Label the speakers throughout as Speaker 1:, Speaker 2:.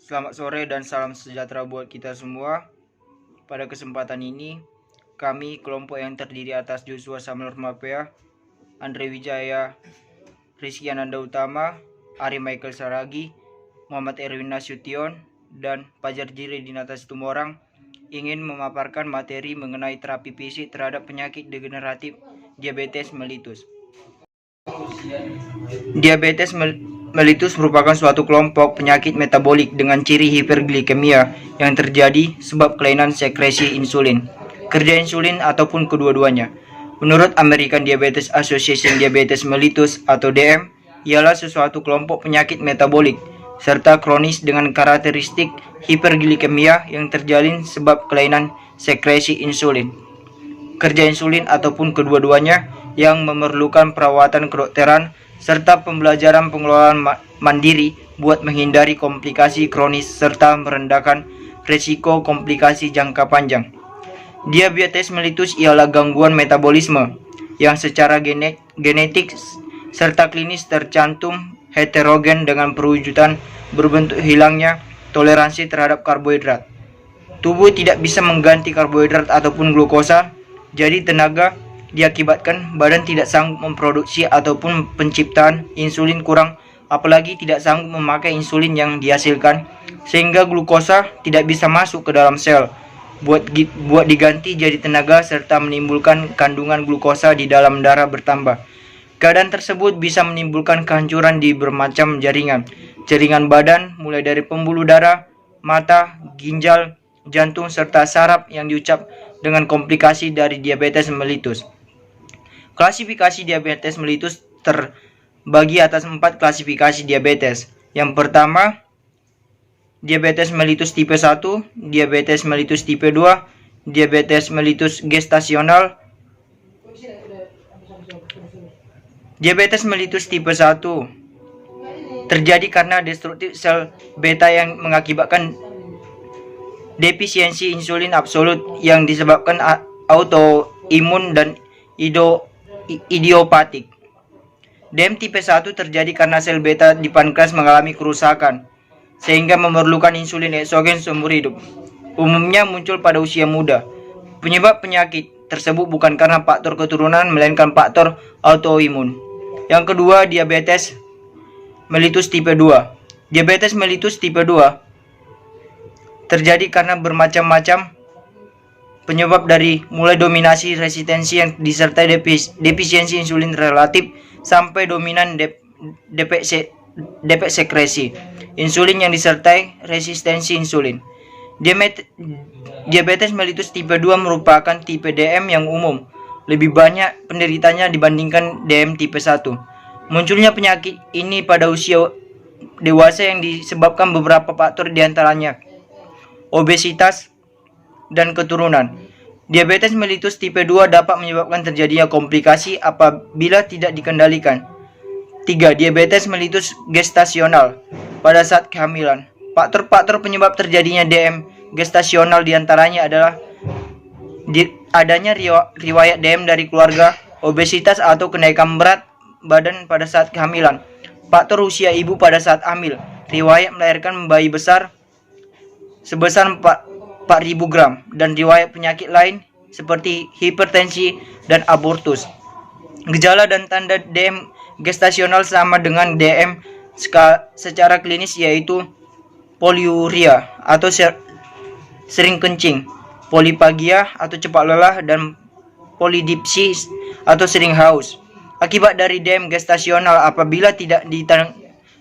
Speaker 1: Selamat sore dan salam sejahtera buat kita semua. Pada kesempatan ini, kami kelompok yang terdiri atas Joshua Samuel Mapea, Andre Wijaya, Rizky Ananda Utama, Ari Michael Saragi, Muhammad Erwin Nasution, dan Fajar Jiri Dinata Situmorang ingin memaparkan materi mengenai terapi fisik terhadap penyakit degeneratif diabetes mellitus. Diabetes mellitus merupakan suatu kelompok penyakit metabolik dengan ciri hiperglikemia yang terjadi sebab kelainan sekresi insulin, kerja insulin ataupun kedua-duanya. Menurut American Diabetes Association, diabetes mellitus atau DM ialah sesuatu kelompok penyakit metabolik serta kronis dengan karakteristik hiperglikemia yang terjalin sebab kelainan sekresi insulin, kerja insulin ataupun kedua-duanya yang memerlukan perawatan kedokteran serta pembelajaran pengelolaan mandiri buat menghindari komplikasi kronis serta merendahkan risiko komplikasi jangka panjang. Diabetes mellitus ialah gangguan metabolisme yang secara genetik serta klinis tercantum heterogen dengan perwujudan berbentuk hilangnya toleransi terhadap karbohidrat. Tubuh tidak bisa mengganti karbohidrat ataupun glukosa, jadi tenaga diakibatkan badan tidak sanggup memproduksi ataupun penciptaan insulin kurang, apalagi tidak sanggup memakai insulin yang dihasilkan, sehingga glukosa tidak bisa masuk ke dalam sel buat diganti jadi tenaga serta menimbulkan kandungan glukosa di dalam darah bertambah. Keadaan tersebut bisa menimbulkan kehancuran di bermacam jaringan badan, mulai dari pembuluh darah, mata, ginjal, jantung, serta saraf yang diucap dengan komplikasi dari diabetes mellitus. Klasifikasi diabetes mellitus terbagi atas 4 klasifikasi diabetes. Yang pertama, diabetes mellitus tipe 1, diabetes mellitus tipe 2, diabetes mellitus gestasional. Diabetes mellitus tipe 1 terjadi karena destruktif sel beta yang mengakibatkan defisiensi insulin absolut yang disebabkan autoimun dan idiopatik. DM tipe 1 terjadi karena sel beta di pankreas mengalami kerusakan sehingga memerlukan insulin eksogen seumur hidup. Umumnya muncul pada usia muda. Penyebab penyakit tersebut bukan karena faktor keturunan melainkan faktor autoimun. Yang kedua, diabetes mellitus tipe 2. Diabetes mellitus tipe 2 terjadi karena bermacam-macam penyebab dari mulai dominasi resistensi yang disertai defisiensi insulin relatif sampai dominan defek sekresi insulin yang disertai resistensi insulin. Diabetes mellitus tipe 2 merupakan tipe DM yang umum. Lebih banyak penderitanya dibandingkan DM tipe 1. Munculnya penyakit ini pada usia dewasa yang disebabkan beberapa faktor diantaranya obesitas dan keturunan. Diabetes mellitus tipe 2 dapat menyebabkan terjadinya komplikasi apabila tidak dikendalikan. 3. Diabetes mellitus gestasional pada saat kehamilan. Faktor-faktor penyebab terjadinya DM gestasional diantaranya adalah adanya riwayat DM dari keluarga, obesitas atau kenaikan berat badan pada saat kehamilan, faktor usia ibu pada saat hamil, riwayat melahirkan bayi besar sebesar 4.000 gram, dan riwayat penyakit lain seperti hipertensi dan abortus. Gejala dan tanda DM gestasional sama dengan DM secara klinis, yaitu poliuria atau sering kencing, polipagia atau cepat lelah, dan polidipsis atau sering haus. Akibat dari DM gestasional apabila tidak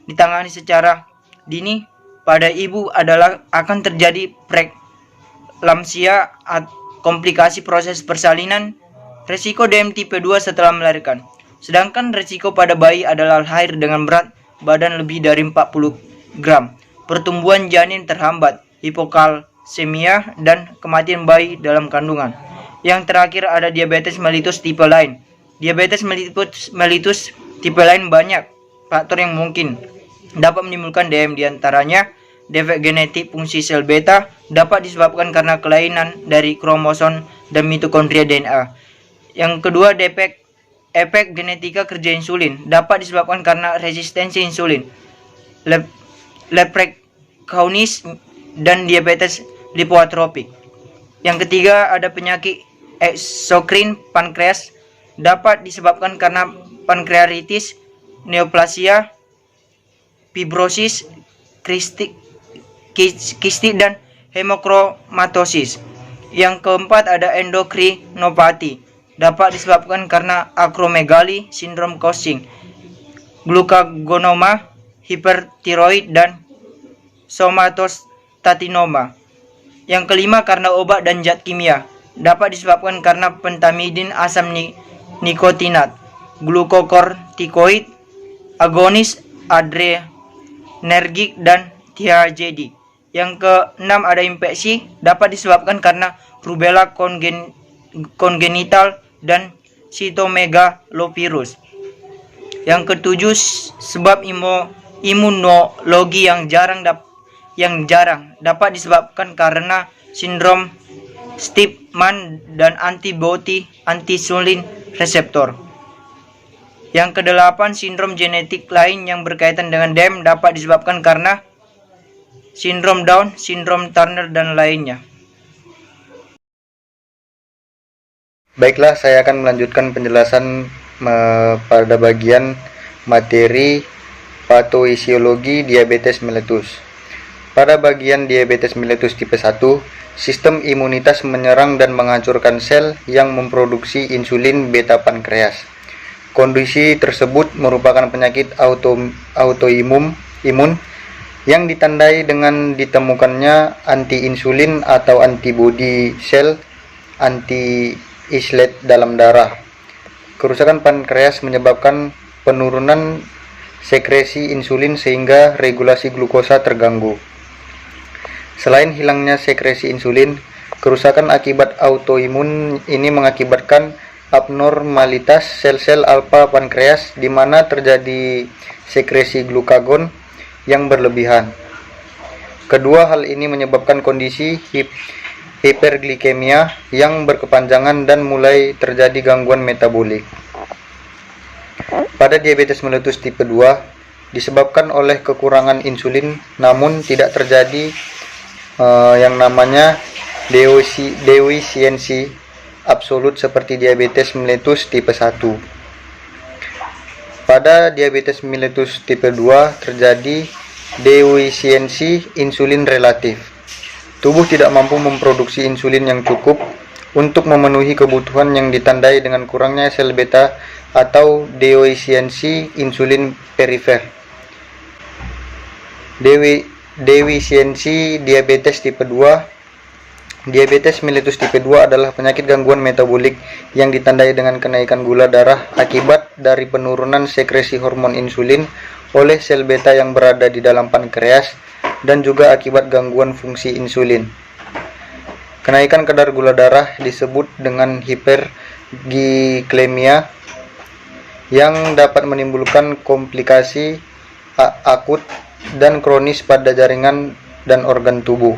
Speaker 1: ditangani secara dini pada ibu adalah akan terjadi preeklamsia, komplikasi proses persalinan, resiko DM tipe 2 setelah melahirkan. Sedangkan resiko pada bayi adalah lahir dengan berat badan lebih dari 40 gram, pertumbuhan janin terhambat, hipokalsemia, dan kematian bayi dalam kandungan. Yang terakhir ada diabetes mellitus tipe lain. Diabetes mellitus tipe lain banyak faktor yang mungkin dapat menimbulkan DM, diantaranya defek genetik fungsi sel beta dapat disebabkan karena kelainan dari kromosom dan mitokondria DNA. Yang kedua, efek genetika kerja insulin dapat disebabkan karena resistensi insulin, kronis dan diabetes lipoatropik. Yang ketiga ada penyakit eksokrin pankreas, dapat disebabkan karena pankreatitis, neoplasia, fibrosis kistik dan hemokromatosis. Yang keempat ada endokrinopati, dapat disebabkan karena akromegali, sindrom Cushing, glukagonoma, hipertiroid dan somatostatinoma. Yang kelima karena obat dan zat kimia, dapat disebabkan karena pentamidin asam nikotinat, glukokortikoid, agonis adrenergik dan THZD. Yang keenam ada infeksi, dapat disebabkan karena rubella kongenital dan sitomegalovirus. Yang ketujuh sebab imunologi yang jarang dapat disebabkan karena sindrom Stipman dan antibodi anti-insulin reseptor. Yang kedelapan sindrom genetik lain yang berkaitan dengan DM dapat disebabkan karena sindrom Down, sindrom Turner dan lainnya.
Speaker 2: Baiklah, saya akan melanjutkan penjelasan pada bagian materi patofisiologi diabetes mellitus. Pada bagian diabetes mellitus tipe 1, sistem imunitas menyerang dan menghancurkan sel yang memproduksi insulin beta pankreas. Kondisi tersebut merupakan penyakit autoimun yang ditandai dengan ditemukannya anti-insulin atau antibodi sel anti-islet dalam darah. Kerusakan pankreas menyebabkan penurunan sekresi insulin sehingga regulasi glukosa terganggu. Selain hilangnya sekresi insulin, kerusakan akibat autoimun ini mengakibatkan abnormalitas sel-sel alfa pankreas di mana terjadi sekresi glukagon yang berlebihan. Kedua hal ini menyebabkan kondisi hiperglikemia yang berkepanjangan dan mulai terjadi gangguan metabolik. Pada diabetes mellitus tipe 2 disebabkan oleh kekurangan insulin, namun tidak terjadi yang namanya defisiensi absolut seperti diabetes mellitus tipe 1. Pada diabetes mellitus tipe 2 terjadi defisiensi insulin relatif. Tubuh tidak mampu memproduksi insulin yang cukup untuk memenuhi kebutuhan yang ditandai dengan kurangnya sel beta atau defisiensi insulin perifer. Defisiensi diabetes tipe 2. Diabetes mellitus tipe 2 adalah penyakit gangguan metabolik yang ditandai dengan kenaikan gula darah akibat dari penurunan sekresi hormon insulin oleh sel beta yang berada di dalam pankreas dan juga akibat gangguan fungsi insulin. Kenaikan kadar gula darah disebut dengan hiperglikemia yang dapat menimbulkan komplikasi akut dan kronis pada jaringan dan organ tubuh.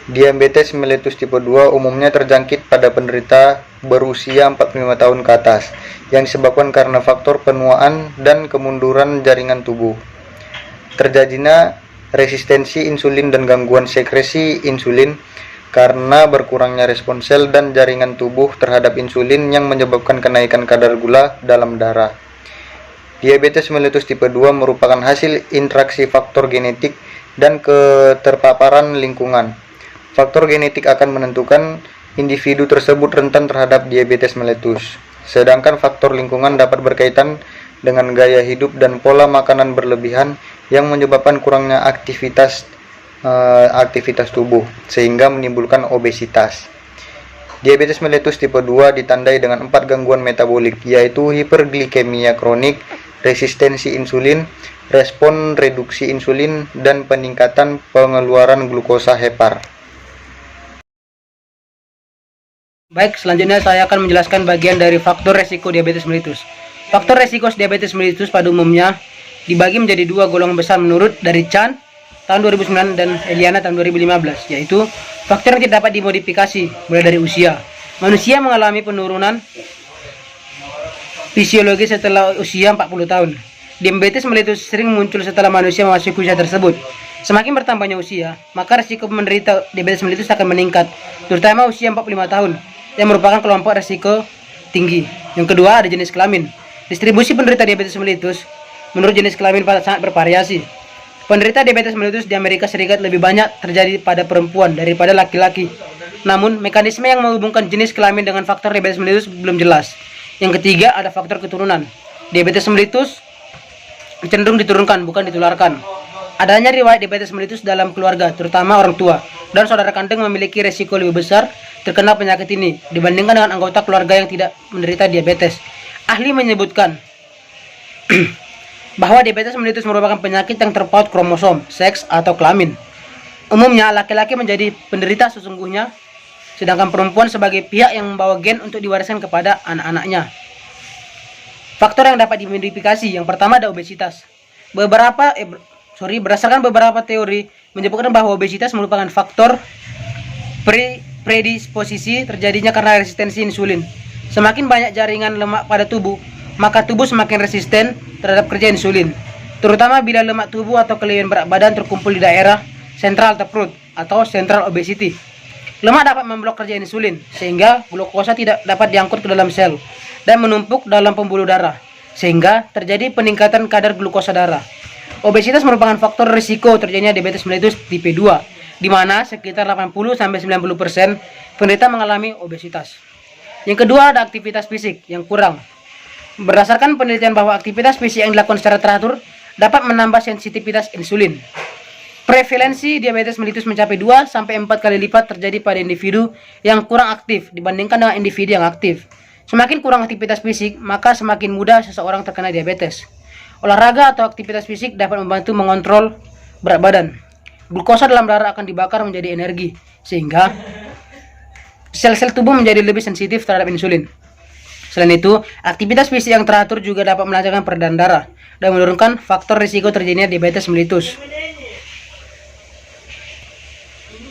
Speaker 2: Diabetes mellitus tipe 2 umumnya terjangkit pada penderita berusia 45 tahun ke atas yang disebabkan karena faktor penuaan dan kemunduran jaringan tubuh. Terjadinya resistensi insulin dan gangguan sekresi insulin karena berkurangnya respon sel dan jaringan tubuh terhadap insulin yang menyebabkan kenaikan kadar gula dalam darah. Diabetes mellitus tipe 2 merupakan hasil interaksi faktor genetik dan keterpaparan lingkungan. Faktor genetik akan menentukan individu tersebut rentan terhadap diabetes mellitus. Sedangkan faktor lingkungan dapat berkaitan dengan gaya hidup dan pola makanan berlebihan yang menyebabkan kurangnya aktivitas tubuh sehingga menimbulkan obesitas. Diabetes mellitus tipe 2 ditandai dengan 4 gangguan metabolik, yaitu hiperglikemia kronik, resistensi insulin, respon reduksi insulin, dan peningkatan pengeluaran glukosa hepar.
Speaker 3: Baik, selanjutnya saya akan menjelaskan bagian dari faktor resiko diabetes mellitus. Faktor resiko diabetes mellitus pada umumnya dibagi menjadi dua golongan besar menurut dari Chan tahun 2009 dan Eliana tahun 2015, yaitu faktor yang tidak dapat dimodifikasi mulai dari usia. Manusia mengalami penurunan fisiologi setelah usia 40 tahun. Diabetes mellitus sering muncul setelah manusia memasuki usia tersebut. Semakin bertambahnya usia, maka risiko menderita diabetes mellitus akan meningkat, terutama usia 45 tahun, yang merupakan kelompok risiko tinggi. Yang kedua, ada jenis kelamin. Distribusi penderita diabetes mellitus menurut jenis kelamin sangat bervariasi. Penderita diabetes mellitus di Amerika Serikat lebih banyak terjadi pada perempuan daripada laki-laki. Namun, mekanisme yang menghubungkan jenis kelamin dengan faktor diabetes mellitus belum jelas. Yang ketiga, ada faktor keturunan. Diabetes mellitus cenderung diturunkan, bukan ditularkan. Adanya riwayat diabetes mellitus dalam keluarga, terutama orang tua dan saudara kandung, memiliki resiko lebih besar terkena penyakit ini dibandingkan dengan anggota keluarga yang tidak menderita diabetes. Ahli menyebutkan bahwa diabetes mellitus merupakan penyakit yang terpaut kromosom, seks, atau kelamin. Umumnya, laki-laki menjadi penderita sesungguhnya, sedangkan perempuan sebagai pihak yang membawa gen untuk diwariskan kepada anak-anaknya. Faktor yang dapat dimodifikasi, yang pertama ada obesitas. Berdasarkan beberapa teori menyebutkan bahwa obesitas merupakan faktor predisposisi terjadinya karena resistensi insulin. Semakin banyak jaringan lemak pada tubuh, maka tubuh semakin resisten terhadap kerja insulin, terutama bila lemak tubuh atau kelebihan berat badan terkumpul di daerah sentral atau perut atau central obesity. Lemak dapat memblok kerja insulin sehingga glukosa tidak dapat diangkut ke dalam sel dan menumpuk dalam pembuluh darah, sehingga terjadi peningkatan kadar glukosa darah. Obesitas merupakan faktor risiko terjadinya diabetes mellitus tipe 2, di mana sekitar 80-90% penderita mengalami obesitas. Yang kedua, ada aktivitas fisik yang kurang. Berdasarkan penelitian bahwa aktivitas fisik yang dilakukan secara teratur dapat menambah sensitivitas insulin. Prevalensi diabetes mellitus mencapai 2-4 kali lipat terjadi pada individu yang kurang aktif dibandingkan dengan individu yang aktif. Semakin kurang aktivitas fisik, maka semakin mudah seseorang terkena diabetes. Olahraga atau aktivitas fisik dapat membantu mengontrol berat badan. Glukosa dalam darah akan dibakar menjadi energi, sehingga sel-sel tubuh menjadi lebih sensitif terhadap insulin. Selain itu, aktivitas fisik yang teratur juga dapat melancarkan peredaran darah dan menurunkan faktor risiko terjadinya diabetes mellitus.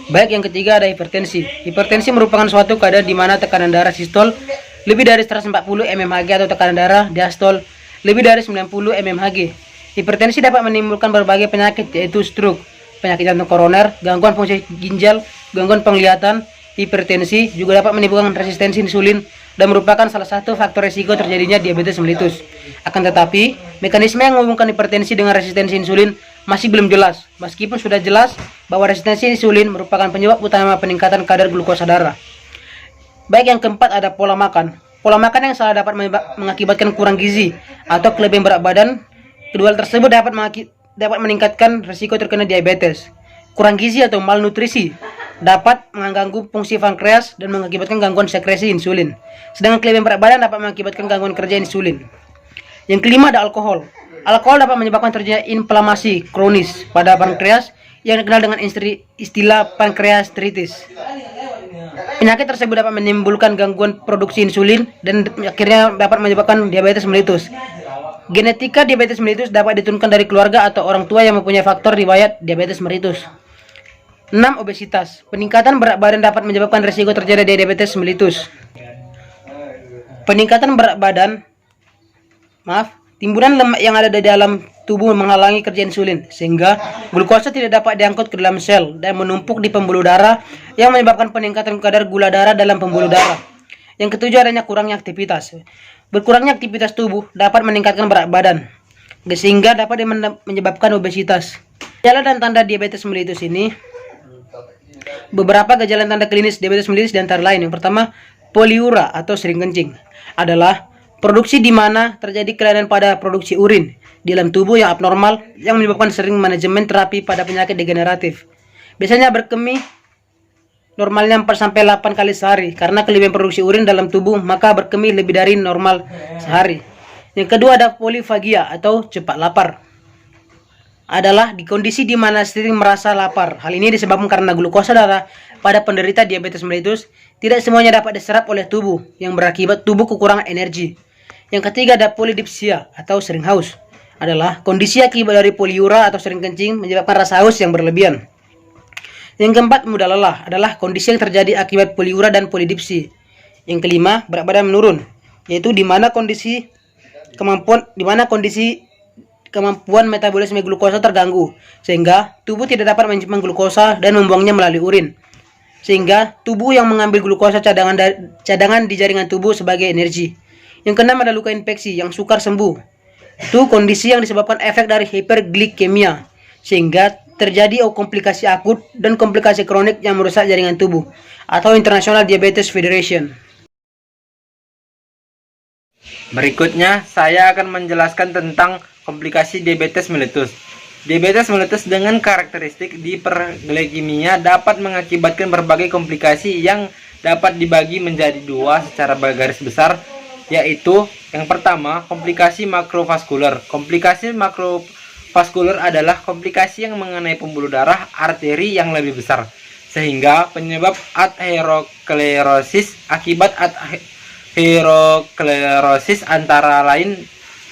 Speaker 3: Baik, yang ketiga ada hipertensi. Hipertensi merupakan suatu keadaan di mana tekanan darah sistol lebih dari 140 mmHg atau tekanan darah diastol lebih dari 90 mmHg. Hipertensi dapat menimbulkan berbagai penyakit, yaitu stroke, penyakit jantung koroner, gangguan fungsi ginjal, gangguan penglihatan. Hipertensi juga dapat menimbulkan resistensi insulin dan merupakan salah satu faktor risiko terjadinya diabetes mellitus. Akan tetapi, mekanisme yang menghubungkan hipertensi dengan resistensi insulin masih belum jelas, meskipun sudah jelas bahwa resistensi insulin merupakan penyebab utama peningkatan kadar glukosa darah. Baik, yang keempat ada pola makan. Pola makan yang salah dapat mengakibatkan kurang gizi atau kelebihan berat badan. Kedua hal tersebut dapat meningkatkan risiko terkena diabetes. Kurang gizi atau malnutrisi dapat mengganggu fungsi pankreas dan mengakibatkan gangguan sekresi insulin. Sedangkan kelebihan berat badan dapat mengakibatkan gangguan kerja insulin. Yang kelima ada alkohol. Alkohol dapat menyebabkan terjadinya inflamasi kronis pada pankreas yang dikenal dengan istilah pankreastritis. Penyakit tersebut dapat menimbulkan gangguan produksi insulin dan akhirnya dapat menyebabkan diabetes mellitus. Genetika diabetes mellitus dapat diturunkan dari keluarga atau orang tua yang mempunyai faktor riwayat diabetes mellitus. 6. Obesitas. Peningkatan berat badan dapat menyebabkan risiko terjadi diabetes mellitus. Peningkatan berat badan, timbunan lemak yang ada di dalam tubuh menghalangi kerja insulin, sehingga glukosa tidak dapat diangkut ke dalam sel dan menumpuk di pembuluh darah yang menyebabkan peningkatan kadar gula darah dalam pembuluh darah. Yang ketujuh, adanya kurangnya aktivitas. Berkurangnya aktivitas tubuh dapat meningkatkan berat badan, sehingga dapat menyebabkan obesitas. Gejala dan tanda diabetes mellitus ini, beberapa gejala dan tanda klinis diabetes mellitus di antara lain. Yang pertama, poliura atau sering kencing adalah produksi di mana terjadi kelainan pada produksi urin di dalam tubuh yang abnormal yang menyebabkan sering manajemen terapi pada penyakit degeneratif. Biasanya berkemih normalnya 4-8 kali sehari. Karena kelebihan produksi urin dalam tubuh, maka berkemih lebih dari normal sehari. Yang kedua ada polifagia atau cepat lapar. Adalah di kondisi di mana sering merasa lapar. Hal ini disebabkan karena glukosa darah pada penderita diabetes mellitus tidak semuanya dapat diserap oleh tubuh, yang berakibat tubuh kekurangan energi. Yang ketiga ada polidipsia atau sering haus. Adalah kondisi akibat dari poliura atau sering kencing menyebabkan rasa haus yang berlebihan. Yang keempat, mudah lelah. Adalah kondisi yang terjadi akibat poliura dan polidipsi. Yang kelima, berat badan menurun, yaitu di mana kondisi kemampuan metabolisme glukosa terganggu, sehingga tubuh tidak dapat menyimpan glukosa dan membuangnya melalui urin. Sehingga tubuh yang mengambil glukosa cadangan di jaringan tubuh sebagai energi. Yang keenam ada luka infeksi yang sukar sembuh. Itu kondisi yang disebabkan efek dari hiperglikemia, sehingga terjadi komplikasi akut dan komplikasi kronik yang merusak jaringan tubuh, atau International Diabetes Federation.
Speaker 1: Berikutnya, saya akan menjelaskan tentang komplikasi diabetes mellitus. Diabetes mellitus dengan karakteristik hiperglikemia dapat mengakibatkan berbagai komplikasi yang dapat dibagi menjadi dua secara garis besar, yaitu yang pertama, komplikasi makrovaskuler. Komplikasi makrovaskuler adalah komplikasi yang mengenai pembuluh darah arteri yang lebih besar, sehingga penyebab atherosklerosis. Akibat atherosklerosis antara lain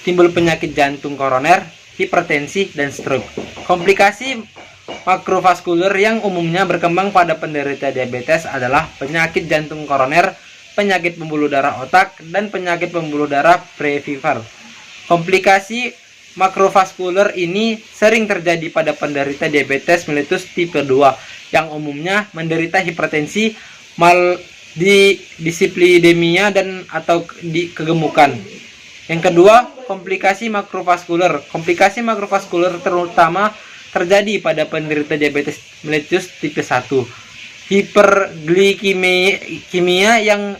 Speaker 1: timbul penyakit jantung koroner, hipertensi, dan stroke. Komplikasi makrovaskuler yang umumnya berkembang pada penderita diabetes adalah penyakit jantung koroner, penyakit pembuluh darah otak, dan penyakit pembuluh darah peripheral. Komplikasi makrovaskuler ini sering terjadi pada penderita diabetes mellitus tipe 2 yang umumnya menderita hipertensi, dislipidemia, dan atau kegemukan. Yang kedua, komplikasi makrovaskuler. Komplikasi makrovaskuler terutama terjadi pada penderita diabetes mellitus tipe 1. Hiperglikemia yang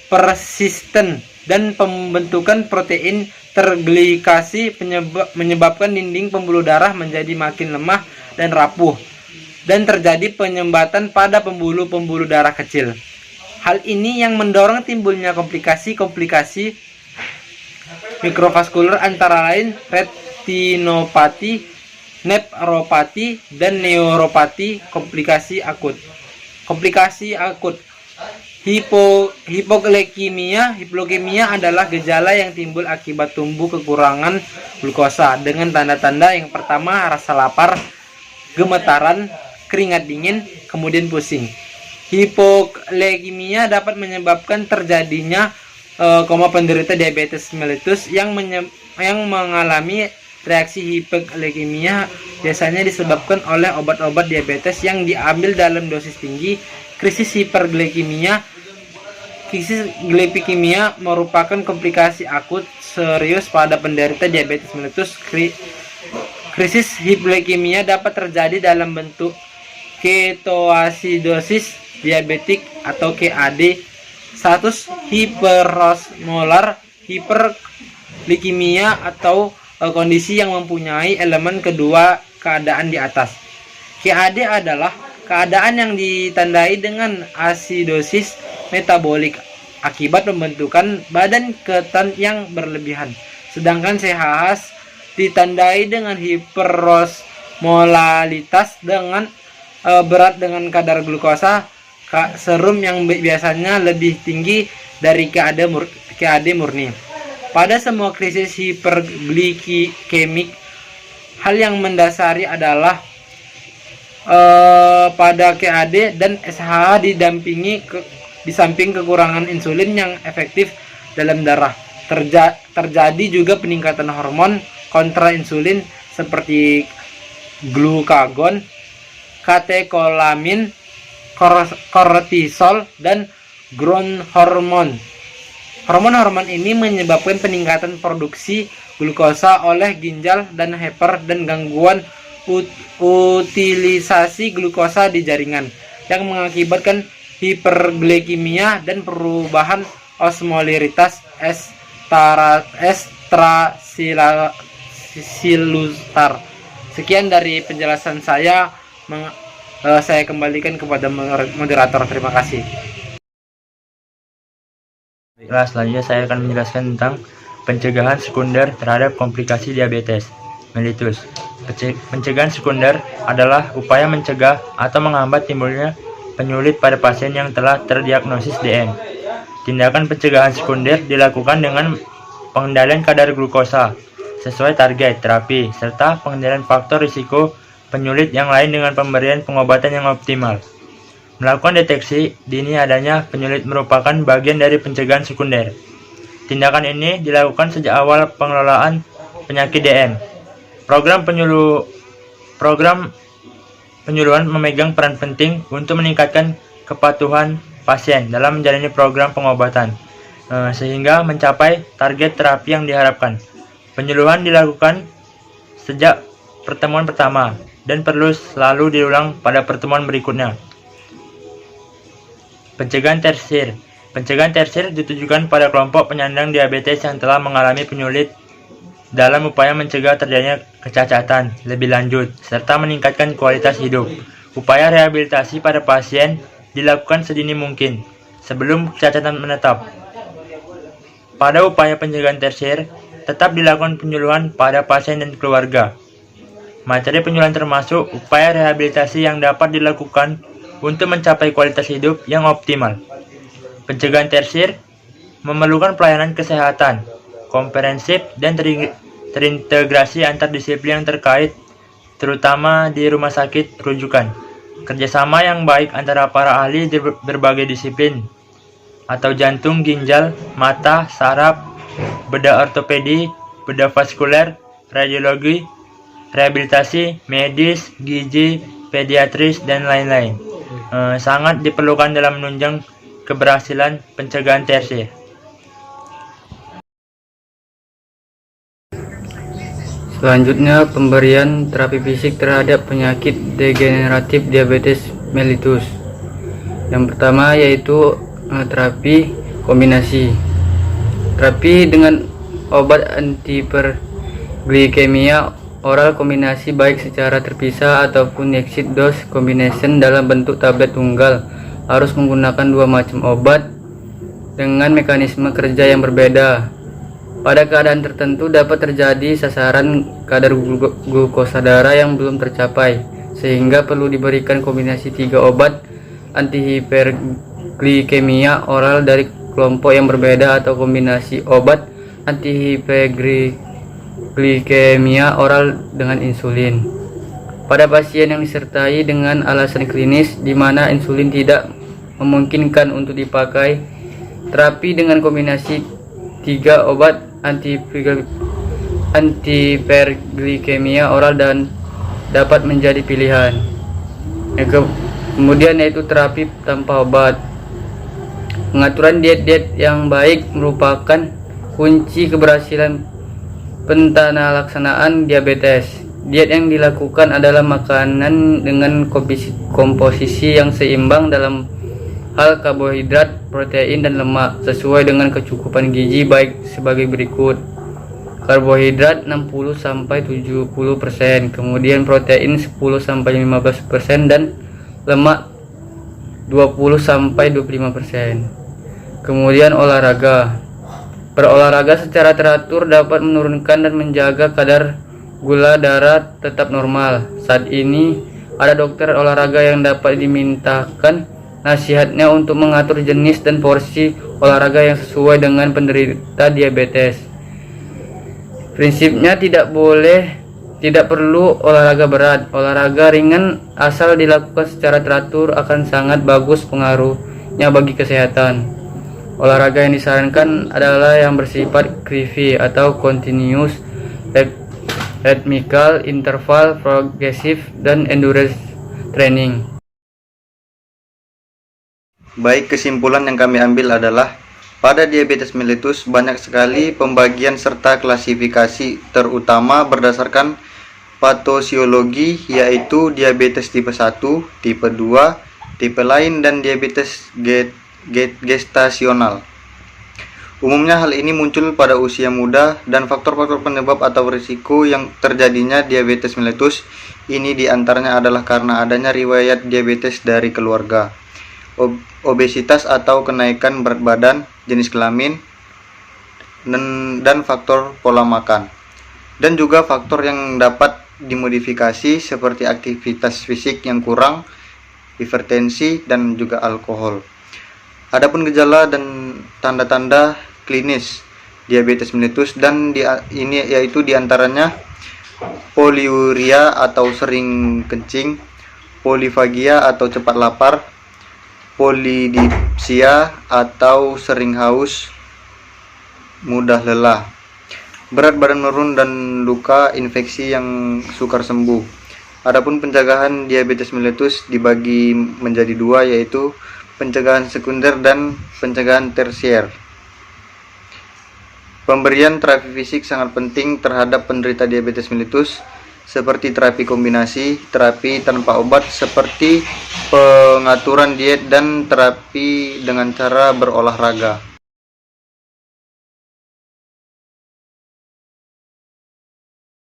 Speaker 1: persisten dan pembentukan protein terglikasi menyebabkan dinding pembuluh darah menjadi makin lemah dan rapuh, dan terjadi penyumbatan pada pembuluh-pembuluh darah kecil. Hal ini yang mendorong timbulnya komplikasi mikrovaskuler antara lain retinopati, nefropati, dan neuropati. Komplikasi akut hipoglikemia adalah gejala yang timbul akibat tumbuh kekurangan glukosa dengan tanda-tanda yang pertama rasa lapar, gemetaran, keringat dingin, kemudian pusing. Hipoglikemia dapat menyebabkan terjadinya penderita diabetes mellitus yang mengalami reaksi hipoglikemia biasanya disebabkan oleh obat-obat diabetes yang diambil dalam dosis tinggi. Krisis hiperglikemia merupakan komplikasi akut serius pada penderita diabetes mellitus. Krisis hiperglikemia dapat terjadi dalam bentuk ketoasidosis diabetik atau KAD. Status hiperosmolar hiperglikemia atau kondisi yang mempunyai elemen kedua keadaan di atas. KAD adalah keadaan yang ditandai dengan asidosis metabolik akibat pembentukan badan keton yang berlebihan. Sedangkan CHH ditandai dengan hiperosmolalitas dengan berat dengan kadar glukosa serum yang biasanya lebih tinggi dari KAD murni. Pada semua krisis hiperglikemik, hal yang mendasari adalah pada KAD dan SHH di samping kekurangan insulin yang efektif dalam darah. Terjadi juga peningkatan hormon kontrainsulin seperti glukagon, katekolamin, kortisol, dan growth hormone. Hormon-hormon ini menyebabkan peningkatan produksi glukosa oleh ginjal dan heper dan gangguan utilisasi glukosa di jaringan yang mengakibatkan hiperglikemia dan perubahan osmolaritas ekstrasilular. Sekian dari penjelasan saya kembalikan kepada moderator. Terima kasih.
Speaker 4: Baiklah, selanjutnya saya akan menjelaskan tentang pencegahan sekunder terhadap komplikasi diabetes mellitus. Pencegahan sekunder adalah upaya mencegah atau menghambat timbulnya penyulit pada pasien yang telah terdiagnosis DM. Tindakan pencegahan sekunder dilakukan dengan pengendalian kadar glukosa sesuai target terapi serta pengendalian faktor risiko penyulit yang lain dengan pemberian pengobatan yang optimal. Melakukan deteksi dini adanya penyulit merupakan bagian dari pencegahan sekunder. Tindakan ini dilakukan sejak awal pengelolaan penyakit DM. Program penyuluhan memegang peran penting untuk meningkatkan kepatuhan pasien dalam menjalani program pengobatan, sehingga mencapai target terapi yang diharapkan. Penyuluhan dilakukan sejak pertemuan pertama dan perlu selalu diulang pada pertemuan berikutnya. Pencegahan tersir. Pencegahan tersir ditujukan pada kelompok penyandang diabetes yang telah mengalami penyulit dalam upaya mencegah terjadinya kecacatan lebih lanjut serta meningkatkan kualitas hidup. Upaya rehabilitasi pada pasien dilakukan sedini mungkin sebelum kecacatan menetap. Pada upaya pencegahan tersir, tetap dilakukan penyuluhan pada pasien dan keluarga. Materi penyuluhan termasuk upaya rehabilitasi yang dapat dilakukan untuk mencapai kualitas hidup yang optimal. Pencegahan tersir memerlukan pelayanan kesehatan komprehensif dan terintegrasi antar disiplin yang terkait, terutama di rumah sakit rujukan. Kerjasama yang baik antara para ahli di berbagai disiplin atau jantung, ginjal, mata, saraf, bedah ortopedi, bedah vaskuler, radiologi, rehabilitasi, medis, gizi, pediatris, dan lain-lain. Sangat diperlukan dalam menunjang keberhasilan pencegahan tersir.
Speaker 5: Selanjutnya, pemberian terapi fisik terhadap penyakit degeneratif diabetes mellitus. Yang pertama yaitu terapi kombinasi. Terapi dengan obat antihiperglikemia oral kombinasi baik secara terpisah ataupun exit dose combination dalam bentuk tablet tunggal harus menggunakan dua macam obat dengan mekanisme kerja yang berbeda. Pada keadaan tertentu dapat terjadi sasaran kadar glukosa darah yang belum tercapai, sehingga perlu diberikan kombinasi 3 obat antihiperglikemia oral dari kelompok yang berbeda atau kombinasi obat antihiperglikemia oral dengan insulin. Pada pasien yang disertai dengan alasan klinis di mana insulin tidak memungkinkan untuk dipakai, terapi dengan kombinasi 3 obat antihiperglikemia oral dan dapat menjadi pilihan. Kemudian yaitu terapi tanpa obat. Pengaturan diet yang baik merupakan kunci keberhasilan pentanalaksanaan diabetes. Diet yang dilakukan adalah makanan dengan komposisi yang seimbang dalam hal karbohidrat, protein, dan lemak sesuai dengan kecukupan gizi baik sebagai berikut. Karbohidrat 60-70%, kemudian protein 10-15% dan lemak 20-25%. Kemudian olahraga. Berolahraga secara teratur dapat menurunkan dan menjaga kadar gula darah tetap normal. Saat ini ada dokter olahraga yang dapat dimintakan nasihatnya untuk mengatur jenis dan porsi olahraga yang sesuai dengan penderita diabetes. Prinsipnya tidak perlu olahraga berat. Olahraga ringan asal dilakukan secara teratur akan sangat bagus pengaruhnya bagi kesehatan. Olahraga yang disarankan adalah yang bersifat CRIV atau Continuous Rhythmical Interval Progressive dan Endurance Training.
Speaker 2: Baik, kesimpulan yang kami ambil adalah pada diabetes mellitus banyak sekali pembagian serta klasifikasi, terutama berdasarkan patosiologi, yaitu diabetes tipe 1, tipe 2, tipe lain, dan diabetes gestasional. Umumnya hal ini muncul pada usia muda, dan faktor-faktor penyebab atau risiko yang terjadinya diabetes mellitus ini diantaranya adalah karena adanya riwayat diabetes dari keluarga, obesitas atau kenaikan berat badan, jenis kelamin, dan faktor pola makan, dan juga faktor yang dapat dimodifikasi seperti aktivitas fisik yang kurang, hipertensi, dan juga alkohol. Adapun gejala dan tanda-tanda klinis diabetes mellitus ini yaitu diantaranya poliuria atau sering kencing, polifagia atau cepat lapar, polidipsia atau sering haus, mudah lelah. berat badan menurun dan luka infeksi yang sukar sembuh. Adapun pencegahan diabetes mellitus dibagi menjadi dua, yaitu pencegahan sekunder dan pencegahan tersier. Pemberian terapi fisik sangat penting terhadap penderita diabetes mellitus, seperti terapi kombinasi, terapi tanpa obat seperti pengaturan diet, dan terapi dengan cara berolahraga.